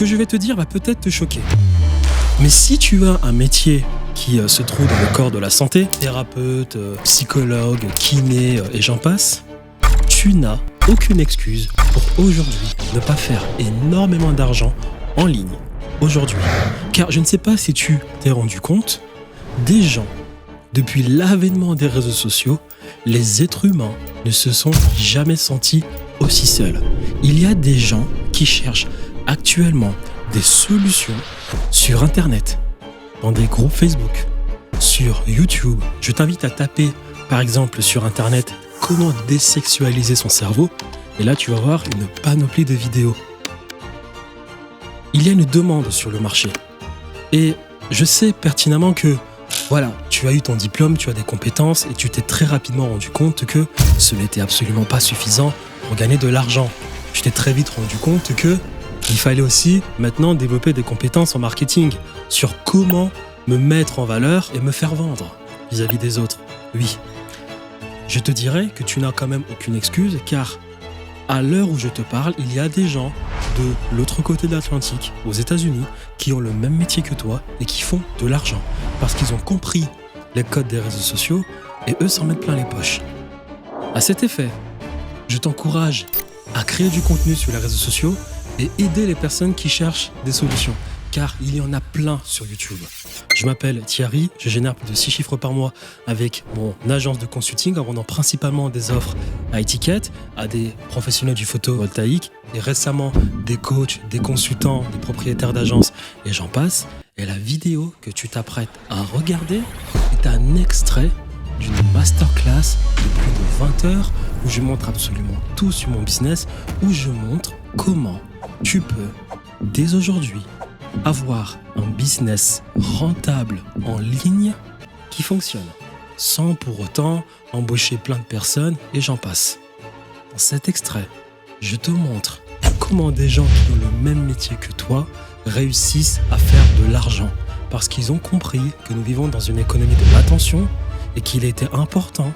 que je vais te dire va peut-être te choquer. Mais si tu as un métier qui se trouve dans le corps de la santé, thérapeute, psychologue, kiné et j'en passe, tu n'as aucune excuse pour aujourd'hui ne pas faire énormément d'argent en ligne aujourd'hui. Car je ne sais pas si tu t'es rendu compte, des gens, depuis l'avènement des réseaux sociaux, les êtres humains ne se sont jamais sentis aussi seuls. Il y a des gens qui cherchent actuellement des solutions sur Internet, dans des groupes Facebook, sur YouTube. Je t'invite à taper, par exemple, sur Internet, comment désexualiser son cerveau. Et là, tu vas voir une panoplie de vidéos. Il y a une demande sur le marché. Et je sais pertinemment que, voilà, tu as eu ton diplôme, tu as des compétences et tu t'es très rapidement rendu compte que ce n'était absolument pas suffisant pour gagner de l'argent. Tu t'es très vite rendu compte que il fallait aussi maintenant développer des compétences en marketing sur comment me mettre en valeur et me faire vendre vis-à-vis des autres. Oui, je te dirais que tu n'as quand même aucune excuse car à l'heure où je te parle, il y a des gens de l'autre côté de l'Atlantique, aux États-Unis, qui ont le même métier que toi et qui font de l'argent parce qu'ils ont compris les codes des réseaux sociaux et eux s'en mettent plein les poches. À cet effet, je t'encourage à créer du contenu sur les réseaux sociaux et aider les personnes qui cherchent des solutions, car il y en a plein sur YouTube. Je m'appelle Thierry, je génère plus de 6 chiffres par mois avec mon agence de consulting en vendant principalement des offres à étiquette à des professionnels du photovoltaïque et récemment des coachs, des consultants, des propriétaires d'agences et j'en passe. Et la vidéo que tu t'apprêtes à regarder est un extrait d'une masterclass de plus de 20 heures où je montre absolument tout sur mon business, où je montre comment tu peux, dès aujourd'hui, avoir un business rentable en ligne qui fonctionne, sans pour autant embaucher plein de personnes et j'en passe. Dans cet extrait, je te montre comment des gens qui ont le même métier que toi réussissent à faire de l'argent parce qu'ils ont compris que nous vivons dans une économie de l'attention et qu'il était important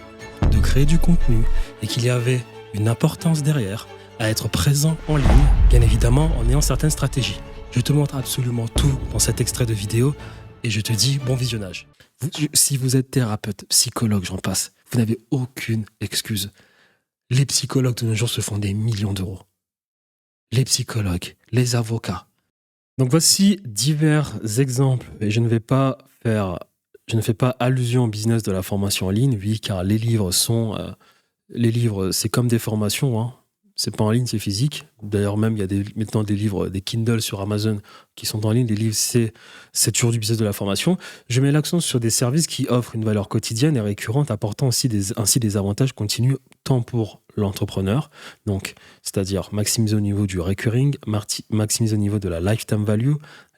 de créer du contenu et qu'il y avait une importance derrière à être présent en ligne, bien évidemment en ayant certaines stratégies. Je te montre absolument tout dans cet extrait de vidéo et je te dis bon visionnage. Si vous êtes thérapeute, psychologue, j'en passe, vous n'avez aucune excuse. Les psychologues de nos jours se font des millions d'euros. Les psychologues, les avocats. Donc voici divers exemples et je ne fais pas allusion au business de la formation en ligne, oui, car les livres, c'est comme des formations, hein. C'est pas en ligne, c'est physique. D'ailleurs, même, il y a maintenant des livres, des Kindle sur Amazon qui sont en ligne. Les livres, c'est toujours du business de la formation. Je mets l'accent sur des services qui offrent une valeur quotidienne et récurrente, apportant ainsi des avantages continus, tant pour l'entrepreneur, donc, c'est-à-dire maximiser au niveau du recurring, maximiser au niveau de la lifetime value.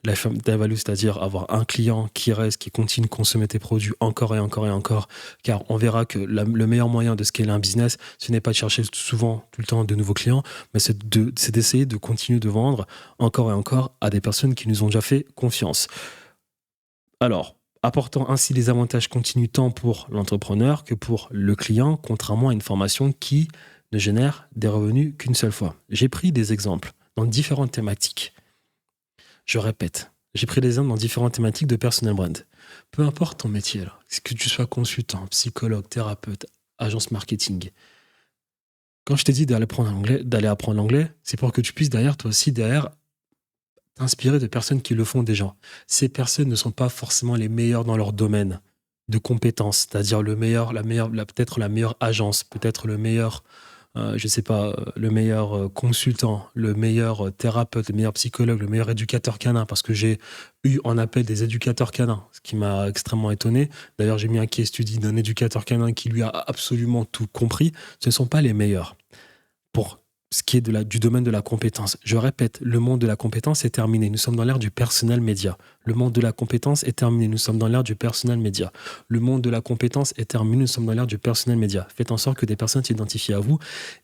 Lifetime value, c'est-à-dire avoir un client qui reste, qui continue de consommer tes produits encore et encore et encore, car on verra que le meilleur moyen de scaler un business, ce n'est pas de chercher souvent, tout le temps, de nouveaux clients, mais c'est d'essayer de continuer de vendre encore et encore à des personnes qui nous ont déjà fait confiance. Alors, apportant ainsi des avantages continus tant pour l'entrepreneur que pour le client, contrairement à une formation qui ne génère des revenus qu'une seule fois. J'ai pris des exemples dans différentes thématiques. Je répète, j'ai pris des exemples dans différentes thématiques de personal brand. Peu importe ton métier, là, que tu sois consultant, psychologue, thérapeute, agence marketing. Quand je t'ai dit d'aller apprendre l'anglais, c'est pour que tu puisses toi aussi t'inspirer de personnes qui le font déjà. Ces personnes ne sont pas forcément les meilleures dans leur domaine de compétences, c'est-à-dire peut-être la meilleure agence, peut-être le meilleur, le meilleur consultant, le meilleur thérapeute, le meilleur psychologue, le meilleur éducateur canin, parce que j'ai eu en appel des éducateurs canins, ce qui m'a extrêmement étonné. D'ailleurs, j'ai mis un case study d'un éducateur canin qui lui a absolument tout compris. Ce ne sont pas les meilleurs pour ce qui est du domaine de la compétence. Je répète, le monde de la compétence est terminé. Nous sommes dans l'ère du personnel média. Le monde de la compétence est terminé. Nous sommes dans l'ère du personnel média. Le monde de la compétence est terminé. Nous sommes dans l'ère du personnel média. Faites en sorte que des personnes s'identifient à vous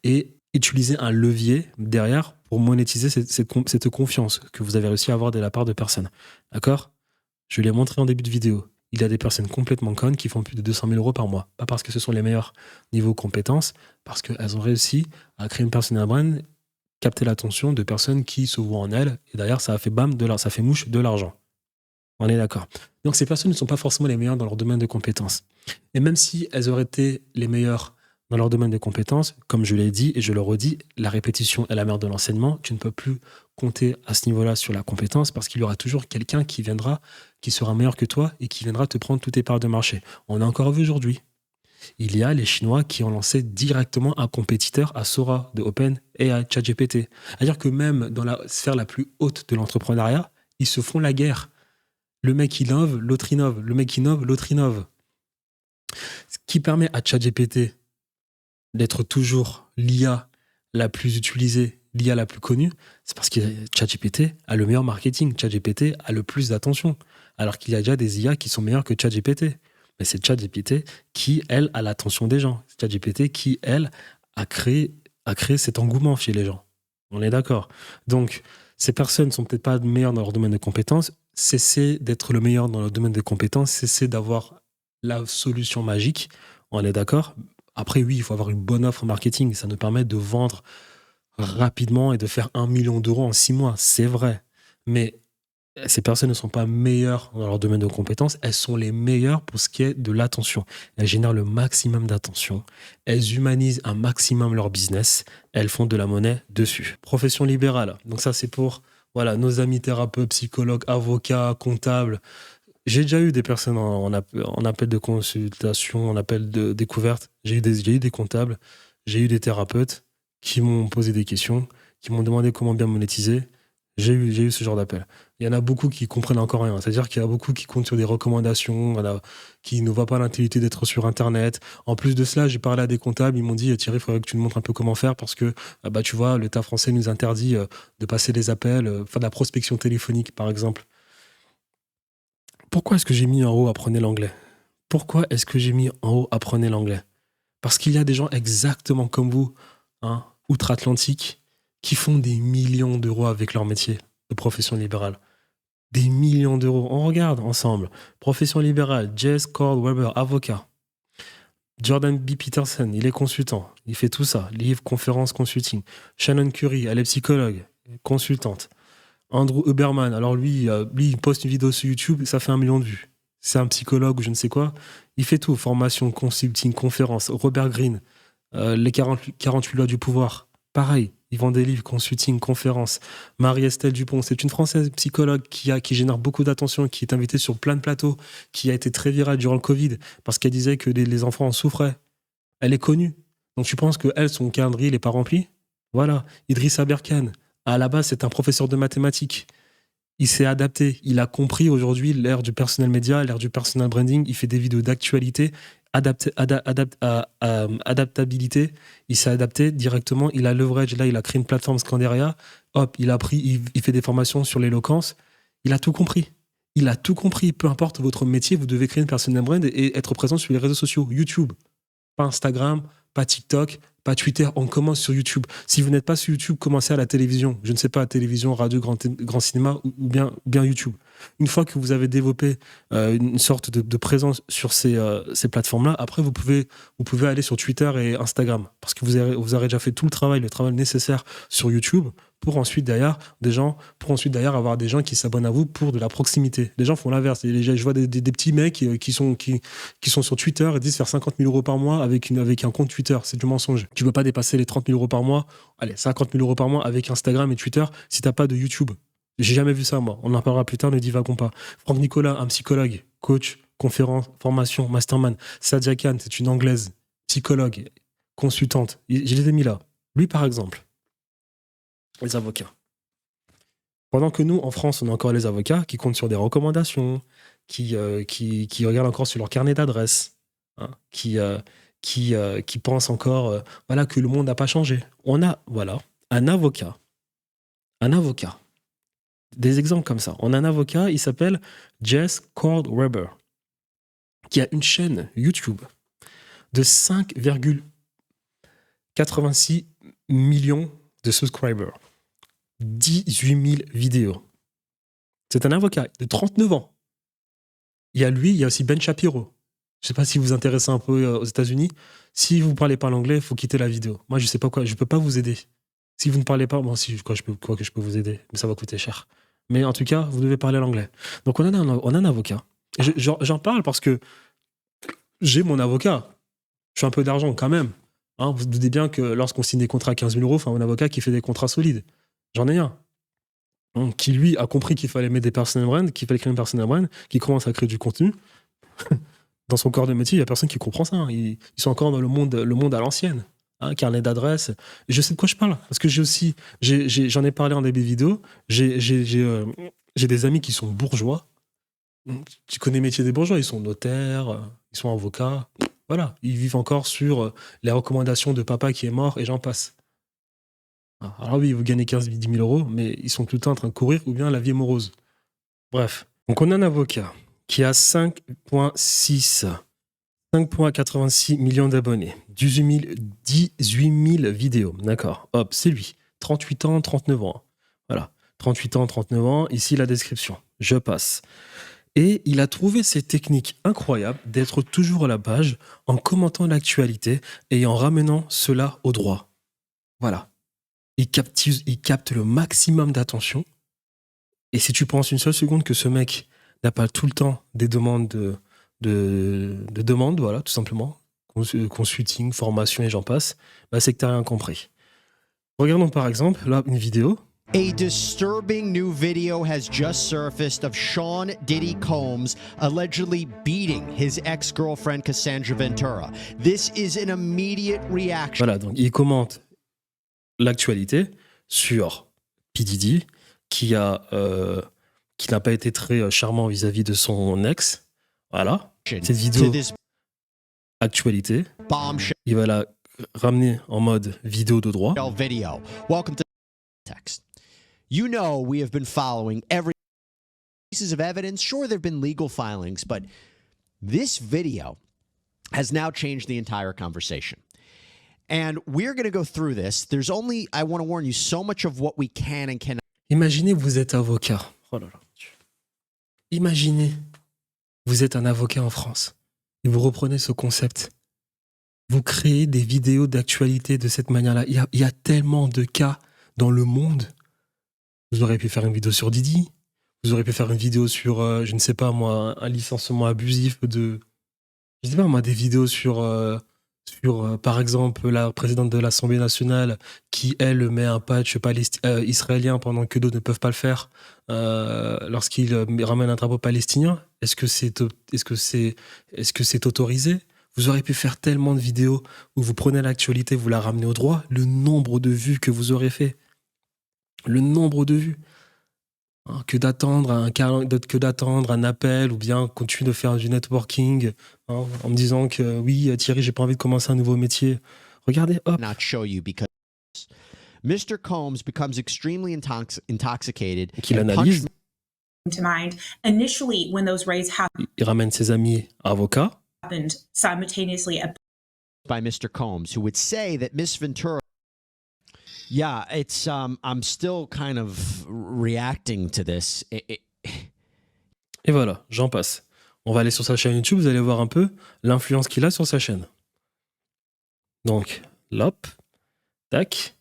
et utilisez un levier derrière pour monétiser cette confiance que vous avez réussi à avoir de la part de personnes. D'accord ? Je l'ai montré en début de vidéo. Il y a des personnes complètement connes qui font plus de 200 000 euros par mois. Pas parce que ce sont les meilleurs niveaux compétences, parce qu'elles ont réussi à créer une personal brand capter l'attention de personnes qui se voient en elles, et derrière, ça a fait bam, ça fait mouche de l'argent. On est d'accord. Donc ces personnes ne sont pas forcément les meilleures dans leur domaine de compétences. Et même si elles auraient été les meilleures dans leur domaine de compétences, comme je l'ai dit et je le redis, la répétition est la mère de l'enseignement. Tu ne peux plus compter à ce niveau-là sur la compétence parce qu'il y aura toujours quelqu'un qui viendra, qui sera meilleur que toi et qui viendra te prendre toutes tes parts de marché. On a encore vu aujourd'hui. Il y a les Chinois qui ont lancé directement un compétiteur à Sora de Open et à ChatGPT. C'est-à-dire que même dans la sphère la plus haute de l'entrepreneuriat, ils se font la guerre. Le mec innove, l'autre innove. Le mec innove, l'autre innove. Ce qui permet à ChatGPT d'être toujours l'IA la plus utilisée, l'IA la plus connue, c'est parce que ChatGPT a le meilleur marketing. ChatGPT a le plus d'attention. Alors qu'il y a déjà des IA qui sont meilleures que ChatGPT. Mais c'est ChatGPT qui, elle, a l'attention des gens. C'est ChatGPT qui, elle, a créé cet engouement chez les gens. On est d'accord. Donc, ces personnes ne sont peut-être pas meilleures dans leur domaine de compétences. Cessez d'être le meilleur dans leur domaine de compétences. Cessez d'avoir la solution magique. On est d'accord. Après, oui, il faut avoir une bonne offre marketing. Ça nous permet de vendre rapidement et de faire 1 million d'euros en 6 mois. C'est vrai. Mais ces personnes ne sont pas meilleures dans leur domaine de compétences. Elles sont les meilleures pour ce qui est de l'attention. Elles génèrent le maximum d'attention. Elles humanisent un maximum leur business. Elles font de la monnaie dessus. Profession libérale. Donc ça, c'est pour nos amis thérapeutes, psychologues, avocats, comptables. J'ai déjà eu des personnes en appel de consultation, en appel de découverte. J'ai eu des comptables, j'ai eu des thérapeutes qui m'ont posé des questions, qui m'ont demandé comment bien monétiser. J'ai eu ce genre d'appel. Il y en a beaucoup qui comprennent encore rien. C'est-à-dire qu'il y a beaucoup qui comptent sur des recommandations, qui ne voient pas l'utilité d'être sur Internet. En plus de cela, j'ai parlé à des comptables, ils m'ont dit Thierry, il faudrait que tu nous montres un peu comment faire parce que tu vois, l'État français nous interdit de passer des appels, faire de la prospection téléphonique, par exemple. Pourquoi est-ce que j'ai mis en haut apprenez l'anglais? Pourquoi est-ce que j'ai mis en haut apprenez l'anglais? Parce qu'il y a des gens exactement comme vous, outre-Atlantique, qui font des millions d'euros avec leur métier de profession libérale. Des millions d'euros. On regarde ensemble. Profession libérale, Jess Cord Weber, avocat. Jordan B. Peterson, il est consultant. Il fait tout ça. Livre, conférence, consulting. Shannon Curry, elle est psychologue, consultante. Andrew Huberman, alors lui, il poste une vidéo sur YouTube, ça fait 1 million de vues. C'est un psychologue ou je ne sais quoi. Il fait tout. Formation, consulting, conférence. Robert Greene, les 48 lois du pouvoir. Pareil, ils vendent des livres, consulting, conférences. Marie-Estelle Dupont, c'est une Française psychologue qui génère beaucoup d'attention, qui est invitée sur plein de plateaux, qui a été très virale durant le Covid parce qu'elle disait que les enfants en souffraient. Elle est connue. Donc tu penses que elle, son calendrier n'est pas rempli? Voilà. Idriss Aberkane, à la base, c'est un professeur de mathématiques. Il s'est adapté. Il a compris aujourd'hui l'ère du personal media, l'ère du personal branding. Il fait des vidéos d'actualité, adaptabilité. Il s'est adapté directement. Il a leverage. Là, il a créé une plateforme Scanderia. Hop, il fait des formations sur l'éloquence. Il a tout compris. Il a tout compris. Peu importe votre métier, vous devez créer une personal brand et être présent sur les réseaux sociaux. YouTube, pas Instagram, pas TikTok, pas Twitter, on commence sur YouTube. Si vous n'êtes pas sur YouTube, commencez à la télévision. Je ne sais pas, télévision, radio, grand cinéma ou bien YouTube. Une fois que vous avez développé une sorte de présence sur ces plateformes-là, après, vous pouvez aller sur Twitter et Instagram parce que vous aurez déjà fait tout le travail nécessaire sur YouTube pour ensuite derrière avoir des gens qui s'abonnent à vous pour de la proximité. Les gens font l'inverse. Je vois des petits mecs qui sont sur Twitter et disent faire 50 000 euros par mois avec un compte Twitter. C'est du mensonge. Tu ne peux pas dépasser les 30 000 euros par mois. Allez, 50 000 euros par mois avec Instagram et Twitter si tu n'as pas de YouTube. J'ai jamais vu ça, moi. On en parlera plus tard, ne divagons pas. Franck Nicolas, un psychologue, coach, conférence, formation, mastermind. Sadia Khan, c'est une anglaise, psychologue, consultante. Je les ai mis là. Lui, par exemple. Les avocats. Pendant que nous, en France, on a encore les avocats qui comptent sur des recommandations, qui regardent encore sur leur carnet d'adresses, qui pensent encore que le monde n'a pas changé. On a un avocat. Des exemples comme ça. On a un avocat, il s'appelle Jess Cord Weber, qui a une chaîne YouTube de 5,86 millions de subscribers. 18 000 vidéos. C'est un avocat de 39 ans. Il y a lui, il y a aussi Ben Shapiro. Je ne sais pas si vous vous intéressez un peu aux États-Unis. Si vous ne parlez pas l'anglais, il faut quitter la vidéo. Moi, je ne sais pas quoi, je ne peux pas vous aider. Si vous ne parlez pas, bon, si, quoi que je peux vous aider, mais ça va coûter cher. Mais en tout cas, vous devez parler l'anglais. Donc, on a un avocat. Et j'en parle parce que j'ai mon avocat. Je suis un peu d'argent quand même. Hein, vous vous doutez bien que lorsqu'on signe des contrats à 15 000 euros, enfin, un avocat qui fait des contrats solides. J'en ai un. Donc, qui, lui, a compris qu'il fallait mettre des personal brands, qu'il fallait créer une personal brand, qui commence à créer du contenu. Dans son corps de métier, il n'y a personne qui comprend ça. Hein. Ils sont encore dans le monde à l'ancienne. Hein, carnet d'adresses. Et je sais de quoi je parle. Parce que j'en ai parlé en début de vidéo. J'ai des amis qui sont bourgeois. Tu connais le métier des bourgeois. Ils sont notaires, ils sont avocats. Voilà. Ils vivent encore sur les recommandations de papa qui est mort et j'en passe. Alors oui, vous gagnez 15 000 10 000 euros, mais ils sont tout le temps en train de courir ou bien la vie est morose. Bref. Donc on a un avocat qui a 5,86 millions d'abonnés, 18 000 vidéos, d'accord. Hop, c'est lui. 38 ans, 39 ans. Voilà, 38 ans, 39 ans. Ici, la description. Je passe. Et il a trouvé ces techniques incroyables d'être toujours à la page en commentant l'actualité et en ramenant cela au droit. Voilà. Il capte le maximum d'attention. Et si tu penses une seule seconde que ce mec n'a pas tout le temps des demandes de demandes, voilà, tout simplement, consulting, formation et j'en passe, bah c'est que tu n'as rien compris. Regardons par exemple là une vidéo. A disturbing new video has just surfaced of Sean Diddy Combs allegedly beating his ex-girlfriend Cassandra Ventura. This is an immediate reaction. Voilà, donc il commente l'actualité sur P. Diddy qui n'a pas été très charmant vis-à-vis de son ex. Voilà. Cette vidéo actualité, il va la ramener en mode vidéo de droit. Video. Welcome to text. You know we have been following every pieces of evidence. Sure, there have been legal filings, but this video has now changed the entire conversation. And we're going to go through this. There's only, I want to warn you, so much of what we can and cannot. Imaginez, vous êtes avocat. Oh là là. Imaginez, vous êtes un avocat en France et vous reprenez ce concept. Vous créez des vidéos d'actualité de cette manière-là. Il y a tellement de cas dans le monde. Vous auriez pu faire une vidéo sur Didi. Vous auriez pu faire une vidéo sur, je ne sais pas moi, un licenciement abusif de... Je ne sais pas moi, des vidéos sur par exemple, la présidente de l'Assemblée nationale qui, elle, met un patch israélien pendant que d'autres ne peuvent pas le faire lorsqu'il ramène un drapeau palestinien. Est-ce que c'est autorisé? Vous auriez pu faire tellement de vidéos où vous prenez l'actualité, vous la ramenez au droit. Le nombre de vues que vous aurez fait. Le nombre de vues. Hein, que d'attendre un appel ou bien continuer de faire du networking hein, en me disant que oui Thierry j'ai pas envie de commencer un nouveau métier. Regardez, hop. Not show you because Mr. Combs becomes extremely intoxicated. Qu'il analyse. To mind. Initially, when those raids Il ramène ses amis avocats. happened simultaneously By Mr. Combs, who would say that Miss Ventura. Yeah, it's I'm still kind of reacting to this. Et voilà, j'en passe. On va aller sur sa chaîne YouTube, vous allez voir un peu l'influence qu'il a sur sa chaîne. Donc, lop, tac,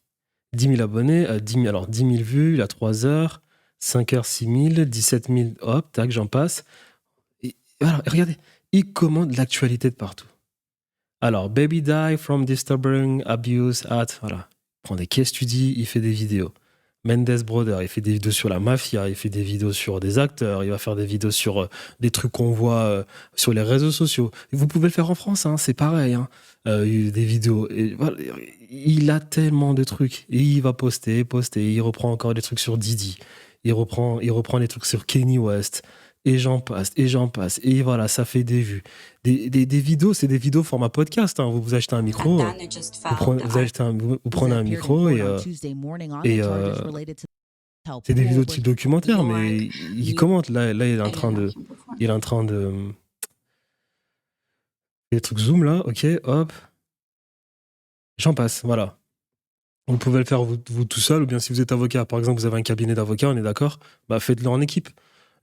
10 000 abonnés, 10 000 vues, il a 3 heures, 5 heures, 6 000, 17 000, hop, tac, j'en passe. Et voilà, regardez, il commande l'actualité de partout. Alors, baby die from disturbing abuse at... Voilà. Il prend des case studies, il fait des vidéos. Mendes Brother, il fait des vidéos sur la mafia, il fait des vidéos sur des acteurs, il va faire des vidéos sur des trucs qu'on voit sur les réseaux sociaux. Et vous pouvez le faire en France, hein, c'est pareil. Hein. Des vidéos. Et, voilà, il a tellement de trucs. Et il va poster. Il reprend encore des trucs sur Didi. Il reprend des trucs sur Kanye West. Et j'en passe. Et voilà, ça fait des vues. Des vidéos, c'est des vidéos format podcast. Hein. Vous achetez un micro, vous prenez un micro et c'est des vidéos type documentaire, mais il commente. Là, il est en train de des trucs zoom là, ok, hop. J'en passe, voilà. Vous pouvez le faire vous tout seul, ou bien si vous êtes avocat, par exemple, vous avez un cabinet d'avocats, on est d'accord, bah faites-le en équipe.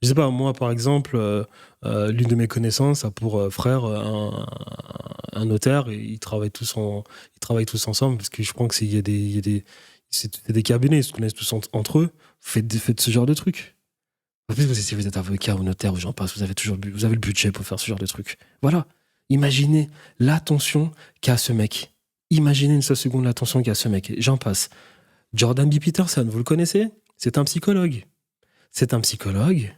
Je sais pas, moi par exemple, l'une de mes connaissances a pour frère un notaire et ils travaillent tous ensemble parce que je crois que il y a des C'est des cabinets, ils se connaissent tous entre eux. Faites ce genre de trucs. En plus, si vous êtes avocat ou notaire ou j'en passe, vous avez le budget pour faire ce genre de trucs. Voilà. Imaginez l'attention qu'a ce mec. Imaginez une seule seconde l'attention qu'a ce mec. J'en passe. Jordan B. Peterson, vous le connaissez? C'est un psychologue. C'est un psychologue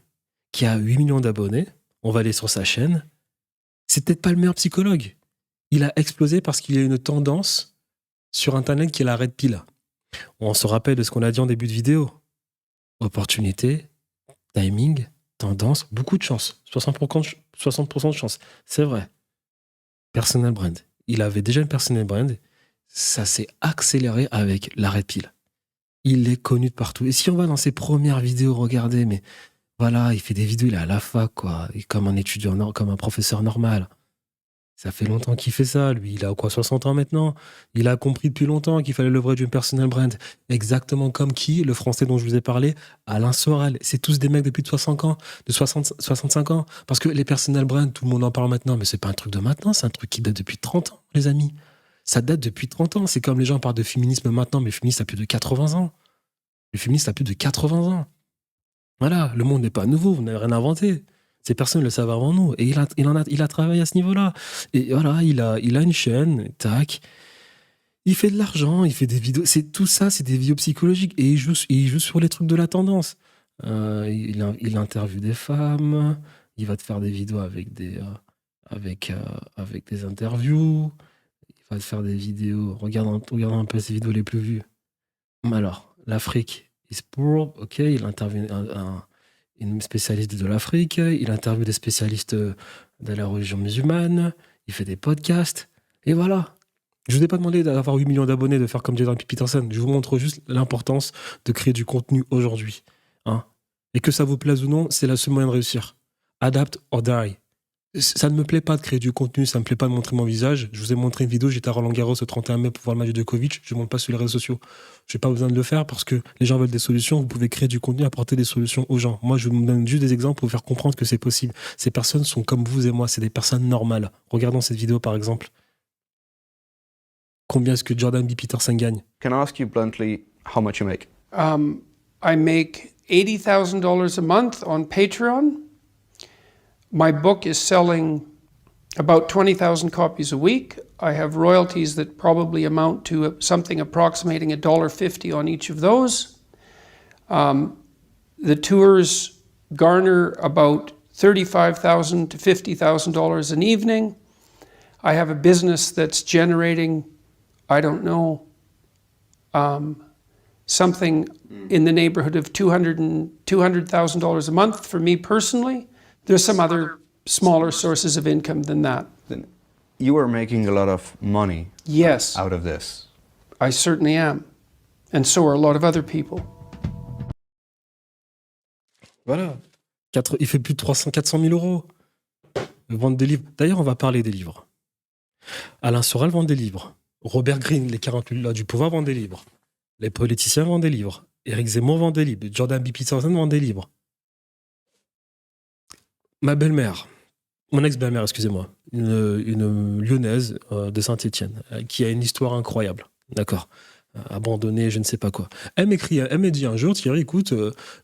qui a 8 millions d'abonnés. On va aller sur sa chaîne. C'est peut-être pas le meilleur psychologue. Il a explosé parce qu'il y a une tendance sur Internet qui est la red pill. On se rappelle de ce qu'on a dit en début de vidéo. Opportunité, timing, tendance, beaucoup de chance. 60% de chance. C'est vrai. Personal brand. Il avait déjà une personal brand. Ça s'est accéléré avec la red pill. Il est connu de partout. Et si on va dans ses premières vidéos, regardez, mais voilà, il fait des vidéos, il est à la fac, quoi. Et comme un étudiant, comme un professeur normal. Ça fait longtemps qu'il fait ça, lui. Il a quoi, 60 ans maintenant? Il a compris depuis longtemps qu'il fallait l'œuvre d'une personal brand. Exactement comme qui? Le français dont je vous ai parlé, Alain Soral. C'est tous des mecs depuis de 60 ans, de 65 ans. Parce que les personal brands, tout le monde en parle maintenant, mais c'est pas un truc de maintenant, c'est un truc qui date depuis 30 ans, les amis. Ça date depuis 30 ans. C'est comme les gens parlent de féminisme maintenant, mais le féminisme a plus de 80 ans. Le féminisme a plus de 80 ans. Voilà, le monde n'est pas nouveau, vous n'avez rien inventé. Ces personnes le savent avant nous. Et il a travaillé à ce niveau-là. Et voilà, il a une chaîne, tac. Il fait de l'argent, il fait des vidéos. Tout ça, c'est des vidéos psychologiques. Et il joue sur les trucs de la tendance. Il interviewe des femmes. Il va te faire des vidéos avec des interviews. Il va te faire des vidéos. Regarde un peu ses vidéos les plus vues. Alors, l'Afrique is poor. Ok, il interviewe une spécialiste de l'Afrique, il interviewe des spécialistes de la religion musulmane, il fait des podcasts, et voilà. Je ne vous ai pas demandé d'avoir 8 millions d'abonnés, de faire comme Jordan Peterson. Je vous montre juste l'importance de créer du contenu aujourd'hui. Hein. Et que ça vous plaise ou non, c'est le seul moyen de réussir. Adapt or die. Ça ne me plaît pas de créer du contenu, ça ne me plaît pas de montrer mon visage. Je vous ai montré une vidéo, j'étais à Roland-Garros le 31 mai pour voir le match de Djokovic. Je ne montre pas sur les réseaux sociaux. Je n'ai pas besoin de le faire parce que les gens veulent des solutions. Vous pouvez créer du contenu, apporter des solutions aux gens. Moi, je vous donne juste des exemples pour vous faire comprendre que c'est possible. Ces personnes sont comme vous et moi, c'est des personnes normales. Regardons cette vidéo par exemple. Combien est-ce que Jordan B. Peterson gagne? Can I ask you bluntly how much you make? I make $80,000 a month on Patreon. My book is selling about 20,000 copies a week. I have royalties that probably amount to something approximating $1.50 on each of those. The tours garner about $35,000 to $50,000 an evening. I have a business that's generating, I don't know, something in the neighborhood of $200,000 a month for me personally. There's some other smaller sources of income than that. Then you are making a lot of money Yes, out of this. I certainly am. And so are a lot of other people. Voilà. Il fait plus de 400 000 euros. Vendre des livres. D'ailleurs, on va parler des livres. Alain Soral vend des livres. Robert Greene, les 48 lois du pouvoir, vendent des livres. Les politiciens vendent des livres. Éric Zemmour vend des livres. Jordan B. Peterson vend des livres. Ma belle-mère, mon ex-belle-mère, excusez-moi, une lyonnaise de Saint-Étienne, qui a une histoire incroyable, d'accord, abandonnée, je ne sais pas quoi. Elle me dit un jour, Thierry, écoute,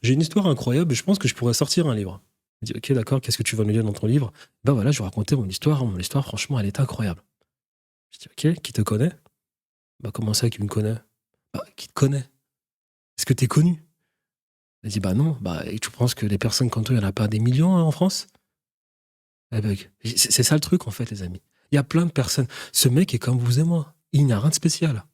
j'ai une histoire incroyable et je pense que je pourrais sortir un livre. Je dis, ok, d'accord, qu'est-ce que tu vas nous dire dans ton livre? Ben voilà, je vais raconter mon histoire, franchement, elle est incroyable. Je dis, ok, qui te connaît? Bah comment ça, qui me connaît? Bah, qui te connaît? Est-ce que t'es connu? Elle dit, bah non, et tu penses que les personnes comme toi, il n'y en a pas des millions en France? C'est ça le truc, en fait, les amis. Il y a plein de personnes. Ce mec est comme vous et moi. Il n'y a rien de spécial.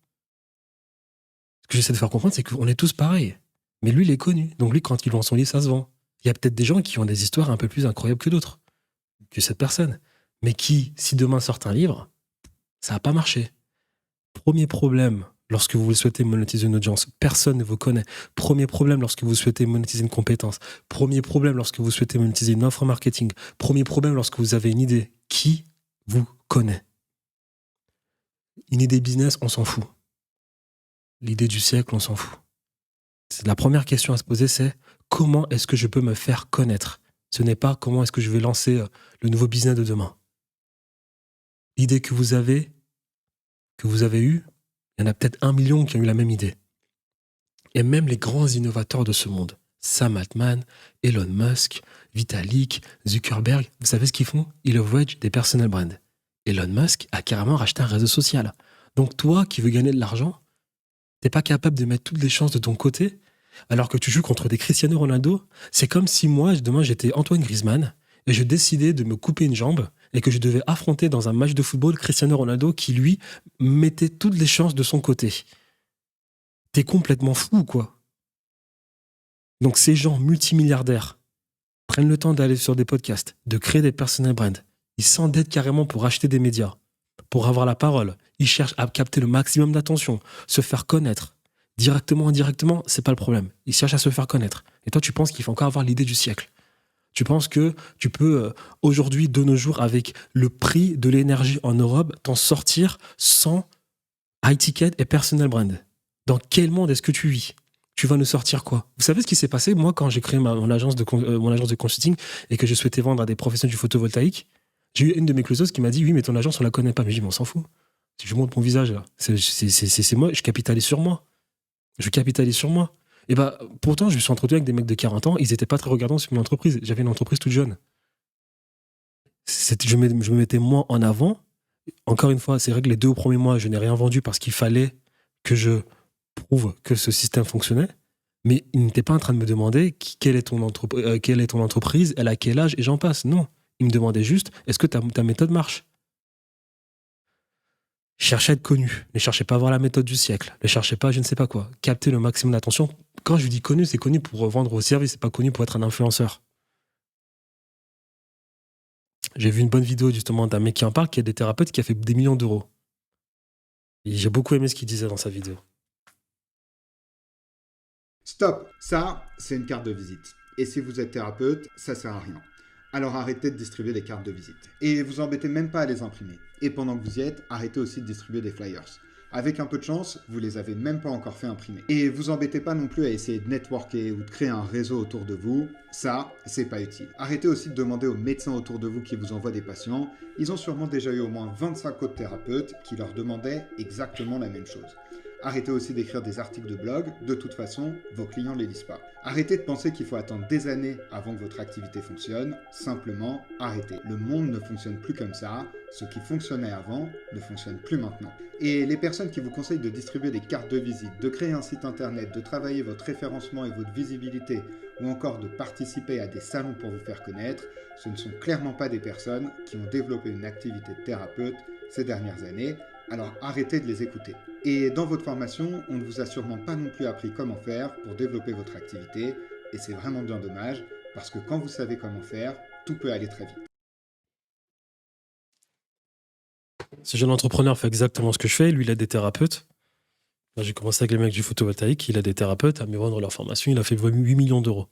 Ce que j'essaie de faire comprendre, c'est qu'on est tous pareils. Mais lui, il est connu. Donc lui, quand il vend son livre, ça se vend. Il y a peut-être des gens qui ont des histoires un peu plus incroyables que d'autres, que cette personne. Mais qui, si demain sort un livre, ça n'a pas marché. Premier problème, lorsque vous souhaitez monétiser une audience, personne ne vous connaît. Premier problème lorsque vous souhaitez monétiser une compétence. Premier problème lorsque vous souhaitez monétiser une offre marketing. Premier problème lorsque vous avez une idée. Qui vous connaît? Une idée business, on s'en fout. L'idée du siècle, on s'en fout. La première question à se poser, c'est comment est-ce que je peux me faire connaître? Ce n'est pas comment est-ce que je vais lancer le nouveau business de demain. L'idée que vous avez eue, il y en a peut-être 1 million qui ont eu la même idée. Et même les grands innovateurs de ce monde, Sam Altman, Elon Musk, Vitalik, Zuckerberg, vous savez ce qu'ils font? Ils leverage des personal brands. Elon Musk a carrément racheté un réseau social. Donc toi qui veux gagner de l'argent, t'es pas capable de mettre toutes les chances de ton côté alors que tu joues contre des Cristiano Ronaldo. C'est comme si moi, demain, j'étais Antoine Griezmann et je décidais de me couper une jambe et que je devais affronter dans un match de football Cristiano Ronaldo qui, lui, mettait toutes les chances de son côté. T'es complètement fou, quoi. Donc ces gens multimilliardaires prennent le temps d'aller sur des podcasts, de créer des personal brands. Ils s'endettent carrément pour acheter des médias, pour avoir la parole. Ils cherchent à capter le maximum d'attention, se faire connaître. Directement ou indirectement, c'est pas le problème. Ils cherchent à se faire connaître. Et toi, tu penses qu'il faut encore avoir l'idée du siècle. Tu penses que tu peux, aujourd'hui, de nos jours, avec le prix de l'énergie en Europe, t'en sortir sans high ticket et personal brand. Dans quel monde est-ce que tu vis? Tu vas nous sortir quoi? Vous savez ce qui s'est passé, moi, quand j'ai créé mon agence de consulting et que je souhaitais vendre à des professionnels du photovoltaïque? J'ai eu une de mes closeuses qui m'a dit, oui, mais ton agence, on la connaît pas. Mais j'ai dit, mais on s'en fout. Si je montre mon visage, là, c'est moi, je capitalise sur moi. Et bah, pourtant, je me suis entretenu avec des mecs de 40 ans, ils étaient pas très regardants sur mon entreprise. J'avais une entreprise toute jeune. Je me mettais moi en avant. Encore une fois, c'est vrai que les 2 premiers mois, je n'ai rien vendu parce qu'il fallait que je prouve que ce système fonctionnait. Mais ils n'étaient pas en train de me demander quelle est ton entreprise, elle a quel âge, et j'en passe. Non. Ils me demandaient juste, est-ce que ta méthode marche? Cherchez à être connu. Ne cherchez pas à avoir la méthode du siècle. Ne cherchez pas je ne sais pas quoi. Captez le maximum d'attention. Quand je dis connu, c'est connu pour vendre au service, c'est pas connu pour être un influenceur. J'ai vu une bonne vidéo justement d'un mec qui en parle, qui est des thérapeutes, qui a fait des millions d'euros. Et j'ai beaucoup aimé ce qu'il disait dans sa vidéo. Stop, ça, c'est une carte de visite. Et si vous êtes thérapeute, ça sert à rien. Alors arrêtez de distribuer des cartes de visite. Et vous embêtez même pas à les imprimer. Et pendant que vous y êtes, arrêtez aussi de distribuer des flyers. Avec un peu de chance, vous les avez même pas encore fait imprimer. Et vous embêtez pas non plus à essayer de networker ou de créer un réseau autour de vous. Ça, c'est pas utile. Arrêtez aussi de demander aux médecins autour de vous qui vous envoient des patients. Ils ont sûrement déjà eu au moins 25 autres thérapeutes qui leur demandaient exactement la même chose. Arrêtez aussi d'écrire des articles de blog, de toute façon, vos clients ne les lisent pas. Arrêtez de penser qu'il faut attendre des années avant que votre activité fonctionne, simplement arrêtez. Le monde ne fonctionne plus comme ça, ce qui fonctionnait avant ne fonctionne plus maintenant. Et les personnes qui vous conseillent de distribuer des cartes de visite, de créer un site internet, de travailler votre référencement et votre visibilité, ou encore de participer à des salons pour vous faire connaître, ce ne sont clairement pas des personnes qui ont développé une activité de thérapeute ces dernières années, alors arrêtez de les écouter. Et dans votre formation, on ne vous a sûrement pas non plus appris comment faire pour développer votre activité, et c'est vraiment bien dommage, parce que quand vous savez comment faire, tout peut aller très vite. Ce jeune entrepreneur fait exactement ce que je fais, lui il a des thérapeutes. Là, j'ai commencé avec les mecs du photovoltaïque, il a des thérapeutes à me vendre leur formation, il a fait 8 millions d'euros.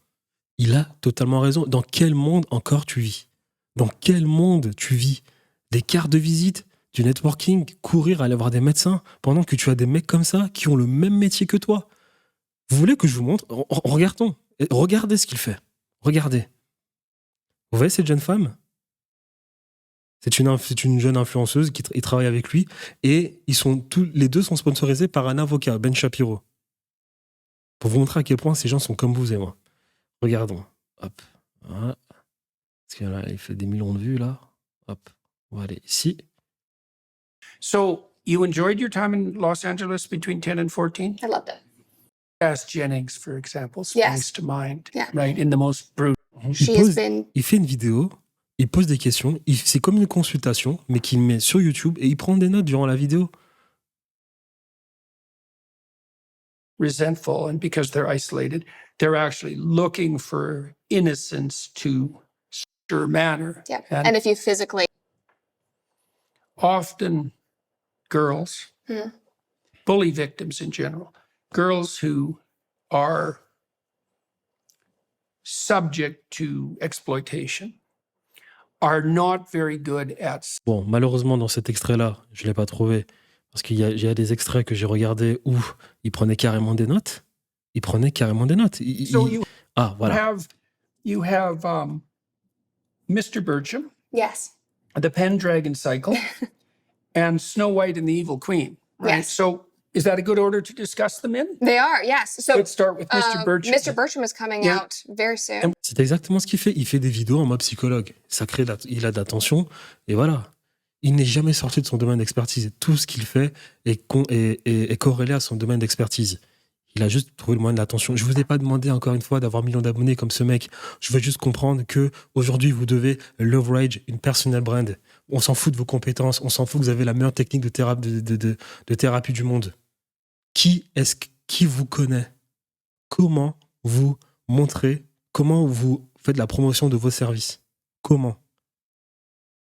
Il a totalement raison. Dans quel monde encore tu vis? Dans quel monde tu vis? Des cartes de visite, du networking, courir, aller voir des médecins, pendant que tu as des mecs comme ça qui ont le même métier que toi. Vous voulez que je vous montre? Regardons. Regardez ce qu'il fait. Regardez. Vous voyez cette jeune femme? C'est une jeune influenceuse qui travaille avec lui et les deux sont sponsorisés par un avocat, Ben Shapiro. Pour vous montrer à quel point ces gens sont comme vous et moi. Regardons. Hop. Voilà. Parce que là, il fait des millions de vues là. Hop. On va aller ici. So you enjoyed your time in Los Angeles between 10 and 14? I loved it. Cass Jennings, for example, Yes. springs to mind, Yeah. right? In the most brutal. Il fait une vidéo, il pose des questions, c'est comme une consultation, mais qu'il met sur YouTube et il prend des notes durant la vidéo. Resentful, and because they're isolated, they're actually looking for innocence to sure manner. Yeah. And And if you physically, often girls, Hmm. bully victims in general, girls who are subject to exploitation are not very good at. Bon, malheureusement, dans cet extrait-là, je ne l'ai pas trouvé. Parce qu'il y a des extraits que j'ai regardés où il prenait carrément des notes. So you Ah, voilà. you have Mr. Bertram, yes. the Pendragon Cycle, and Snow White and the Evil Queen. Right. Yes. So Is that a good order to discuss them in? They are, yes. So Let's start with Mr. Bircham. Mr. Bircham is coming Yeah. out very soon. C'est exactement ce qu'il fait. Il fait des vidéos en mode psychologue. Ça crée il a de l'attention. Et voilà. Il n'est jamais sorti de son domaine d'expertise. Tout ce qu'il fait est corrélé à son domaine d'expertise. Il a juste trouvé le moyen de l'attention. Je vous ai pas demandé encore une fois d'avoir 1 million d'abonnés comme ce mec. Je veux juste comprendre que aujourd'hui vous devez leverage une personal brand. On s'en fout de vos compétences. On s'en fout que vous avez la meilleure technique de thérapie du monde. Qui vous connaît? Comment vous montrez? Comment vous faites la promotion de vos services? Comment?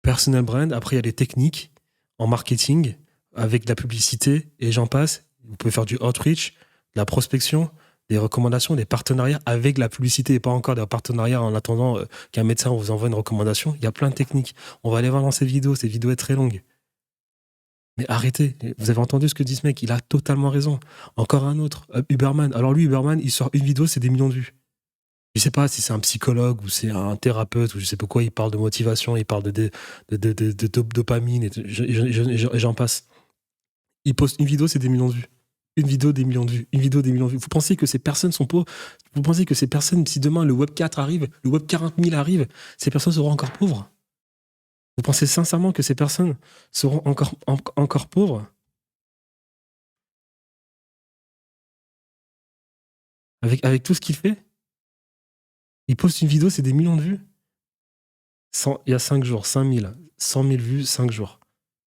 Personal brand. Après, il y a les techniques en marketing avec de la publicité et j'en passe. Vous pouvez faire du outreach, de la prospection, des recommandations, des partenariats avec la publicité et pas encore des partenariats en attendant qu'un médecin vous envoie une recommandation. Il y a plein de techniques. On va aller voir dans ces vidéos. Cette vidéo est très longue. Mais arrêtez, vous avez entendu ce que dit ce mec, il a totalement raison. Encore un autre, Huberman. Alors lui, Huberman, il sort une vidéo, c'est des millions de vues. Je sais pas si c'est un psychologue ou c'est un thérapeute ou je sais pas quoi, il parle de motivation, il parle de dopamine et j'en passe. Il poste une vidéo, c'est des millions de vues. Une vidéo, des millions de vues. Une vidéo, des millions de vues. Vous pensez que ces personnes sont pauvres? Vous pensez que ces personnes, si demain le Web 4 arrive, le Web 40 000 arrive, ces personnes seront encore pauvres? Vous pensez sincèrement que ces personnes seront encore pauvres? Avec tout ce qu'il fait? Il poste une vidéo, c'est des millions de vues. Il y a 5 jours, 5 000, 100 000 vues, 5 jours.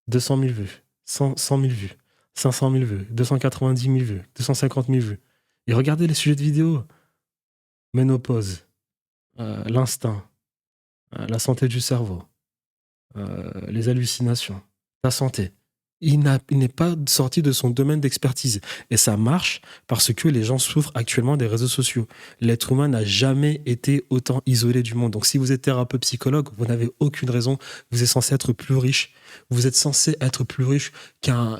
200 000 vues, 100 000 vues, 500 000 vues, 290 000 vues, 250 000 vues. Et regardez les sujets de vidéo. Ménopause, l'instinct, la santé du cerveau. Les hallucinations, la santé. Il n'est pas sorti de son domaine d'expertise. Et ça marche parce que les gens souffrent actuellement des réseaux sociaux. L'être humain n'a jamais été autant isolé du monde. Donc si vous êtes thérapeute psychologue, vous n'avez aucune raison. Vous êtes censé être plus riche. Vous êtes censé être plus riche qu'un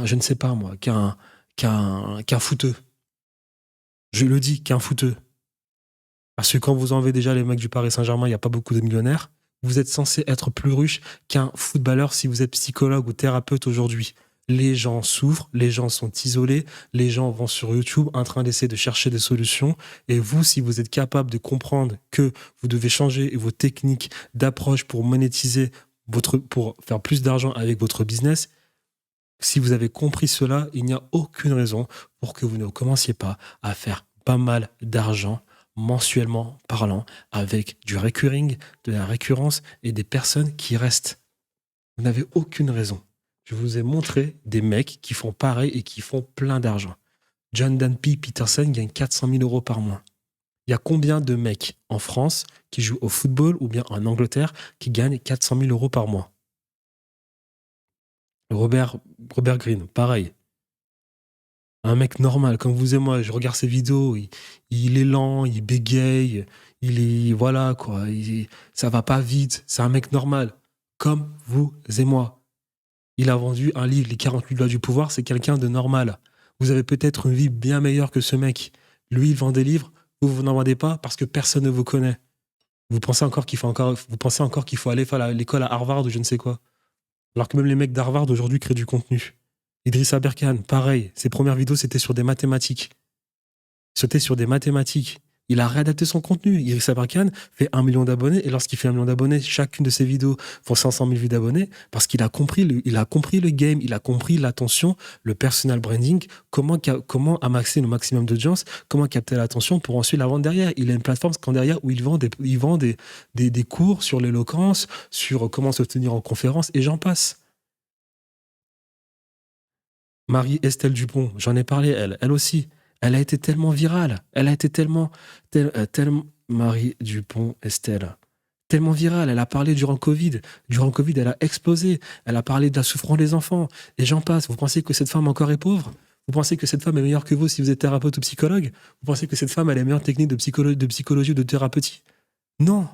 je ne sais pas moi, qu'un footeux. Je le dis, qu'un footeux. Parce que quand vous enlevez déjà les mecs du Paris Saint-Germain, il n'y a pas beaucoup de millionnaires. Vous êtes censé être plus riche qu'un footballeur si vous êtes psychologue ou thérapeute aujourd'hui. Les gens souffrent, les gens sont isolés, les gens vont sur YouTube en train d'essayer de chercher des solutions. Et vous, si vous êtes capable de comprendre que vous devez changer vos techniques d'approche pour monétiser, pour faire plus d'argent avec votre business, si vous avez compris cela, il n'y a aucune raison pour que vous ne commenciez pas à faire pas mal d'argent mensuellement parlant, avec du recurring, de la récurrence et des personnes qui restent. Vous n'avez aucune raison. Je vous ai montré des mecs qui font pareil et qui font plein d'argent. Jordan Peterson gagne 400 000 euros par mois. Il y a combien de mecs en France qui jouent au football ou bien en Angleterre qui gagnent 400 000 euros par mois? Robert Greene, pareil. Un mec normal, comme vous et moi, je regarde ses vidéos, il est lent, il bégaye, voilà quoi, ça va pas vite, c'est un mec normal, comme vous et moi. Il a vendu un livre, Les 48 lois du pouvoir, c'est quelqu'un de normal. Vous avez peut-être une vie bien meilleure que ce mec. Lui, il vend des livres, vous n'en vendez pas parce que personne ne vous connaît. Vous pensez encore qu'il faut aller faire l'école à Harvard ou je ne sais quoi. Alors que même les mecs d'Harvard aujourd'hui créent du contenu. Idriss Aberkan, pareil, ses premières vidéos c'était sur des mathématiques. Il a réadapté son contenu. Idriss Aberkan fait 1 million d'abonnés et lorsqu'il fait 1 million d'abonnés, chacune de ses vidéos font 500 000 vues d'abonnés parce qu'il a compris le game, il a compris l'attention, le personal branding, comment amasser le maximum d'audience, comment capter l'attention pour ensuite la vendre derrière. Il a une plateforme derrière où il vend des cours sur l'éloquence, sur comment se tenir en conférence et j'en passe. Marie-Estelle Dupont, j'en ai parlé, elle aussi. Elle a été tellement virale. Elle a été tellement Marie Dupont, Estelle. Tellement virale. Elle a parlé durant le Covid. Durant le Covid, elle a explosé. Elle a parlé de la souffrance des enfants. Et j'en passe. Vous pensez que cette femme encore est pauvre? Vous pensez que cette femme est meilleure que vous si vous êtes thérapeute ou psychologue? Vous pensez que cette femme a les meilleures techniques de psychologie ou de thérapeutie? Non.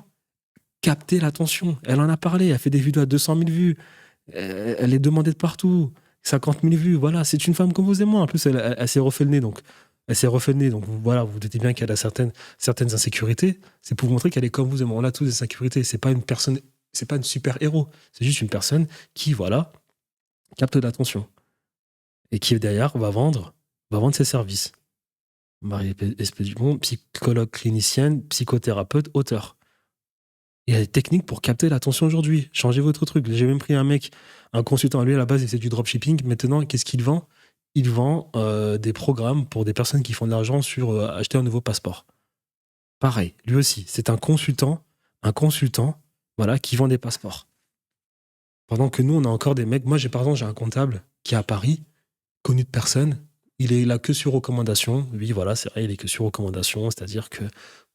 Captez l'attention. Elle en a parlé. Elle fait des vidéos à 200 000 vues. Elle est demandée de partout. 50 000 vues, voilà, c'est une femme comme vous et moi. En plus, elle s'est refait le nez, donc voilà, vous doutez bien qu'elle a certaines insécurités. C'est pour vous montrer qu'elle est comme vous et moi. On a tous des insécurités. C'est pas une super héros. C'est juste une personne qui, voilà, capte l'attention. et qui derrière va vendre ses services. Marie Espédimon, psychologue clinicienne, psychothérapeute, auteur. Il y a des techniques pour capter l'attention aujourd'hui. Changez votre truc. J'ai même pris un consultant, lui à la base il fait du dropshipping. Maintenant, qu'est-ce qu'il vend? Il vend des programmes pour des personnes qui font de l'argent sur acheter un nouveau passeport. Pareil, lui aussi, c'est un consultant, voilà, qui vend des passeports. Pendant que nous, on a encore des mecs. Moi, par exemple, j'ai un comptable qui est à Paris, connu de personne. Il est là que sur recommandation. Lui, voilà, c'est vrai, il est que sur recommandation. C'est-à-dire que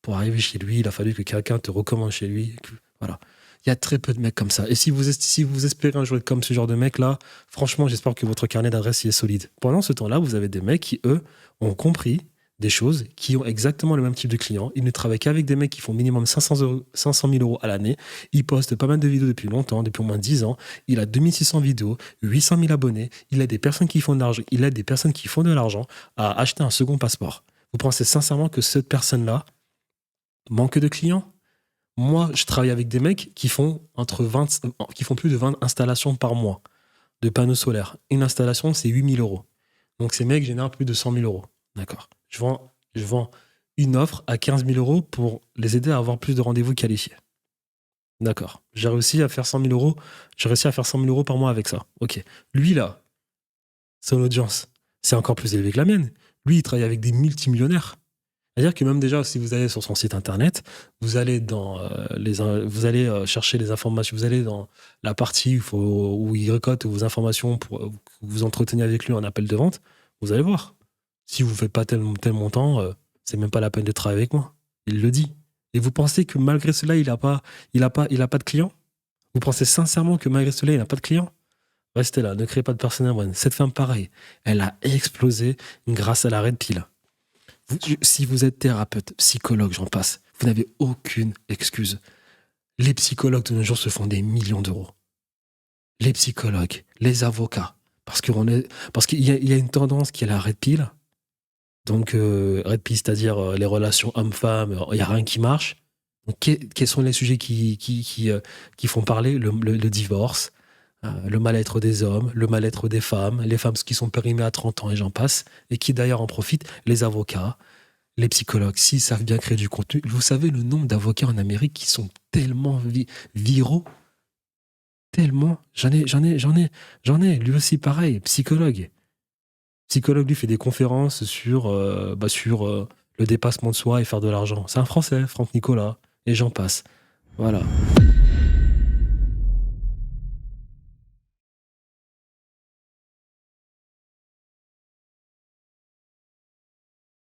pour arriver chez lui, il a fallu que quelqu'un te recommande chez lui. Voilà. Il y a très peu de mecs comme ça. Et si vous espérez un jour être comme ce genre de mec-là, franchement, j'espère que votre carnet d'adresse est solide. Pendant ce temps-là, vous avez des mecs qui, eux, ont compris des choses, qui ont exactement le même type de clients. Ils ne travaillent qu'avec des mecs qui font minimum 500 000 € à l'année. Ils postent pas mal de vidéos depuis longtemps, depuis au moins 10 ans. Il a 2600 vidéos, 800 000 abonnés. Il a des personnes qui font de l'argent. Il aide des personnes qui font de l'argent à acheter un second passeport. Vous pensez sincèrement que cette personne-là manque de clients? Moi, je travaille avec des mecs qui font plus de 20 installations par mois de panneaux solaires. Une installation, c'est 8 000 €. Donc ces mecs génèrent plus de 100 000 €. D'accord. Je vends une offre à 15 000 € pour les aider à avoir plus de rendez-vous qualifiés. D'accord. J'ai réussi à faire 100 000 €. J'ai réussi à faire 100 000 € par mois avec ça. Ok. Lui, là, son audience, c'est encore plus élevé que la mienne. Lui, il travaille avec des multimillionnaires. C'est-à-dire que même déjà, si vous allez sur son site internet, vous allez chercher les informations, vous allez dans la partie où il récolte vos informations pour que vous entreteniez avec lui en appel de vente, vous allez voir. Si vous ne faites pas tel montant, c'est même pas la peine de travailler avec moi. Il le dit. Et vous pensez que malgré cela, il a pas de clients? Vous pensez sincèrement que malgré cela, il n'a pas de clients? Restez là, ne créez pas de personnel. Cette femme, pareil, elle a explosé grâce à la Red Pill. Si vous êtes thérapeute, psychologue, j'en passe, vous n'avez aucune excuse. Les psychologues de nos jours se font des millions d'euros. Les psychologues, les avocats, parce qu'il y a une tendance qui est la Red Pill. Donc, Red Pill, c'est-à-dire les relations hommes-femmes, il n'y a rien qui marche. Donc, quels sont les sujets qui font parler? Le divorce, le mal-être des hommes, le mal-être des femmes, les femmes qui sont périmées à 30 ans et j'en passe, et qui d'ailleurs en profitent, les avocats, les psychologues, s'ils savent bien créer du contenu. Vous savez le nombre d'avocats en Amérique qui sont tellement viraux, tellement, j'en ai, lui aussi pareil, psychologue. Psychologue, lui, fait des conférences sur le dépassement de soi et faire de l'argent. C'est un Français, Franck Nicolas, et j'en passe. Voilà.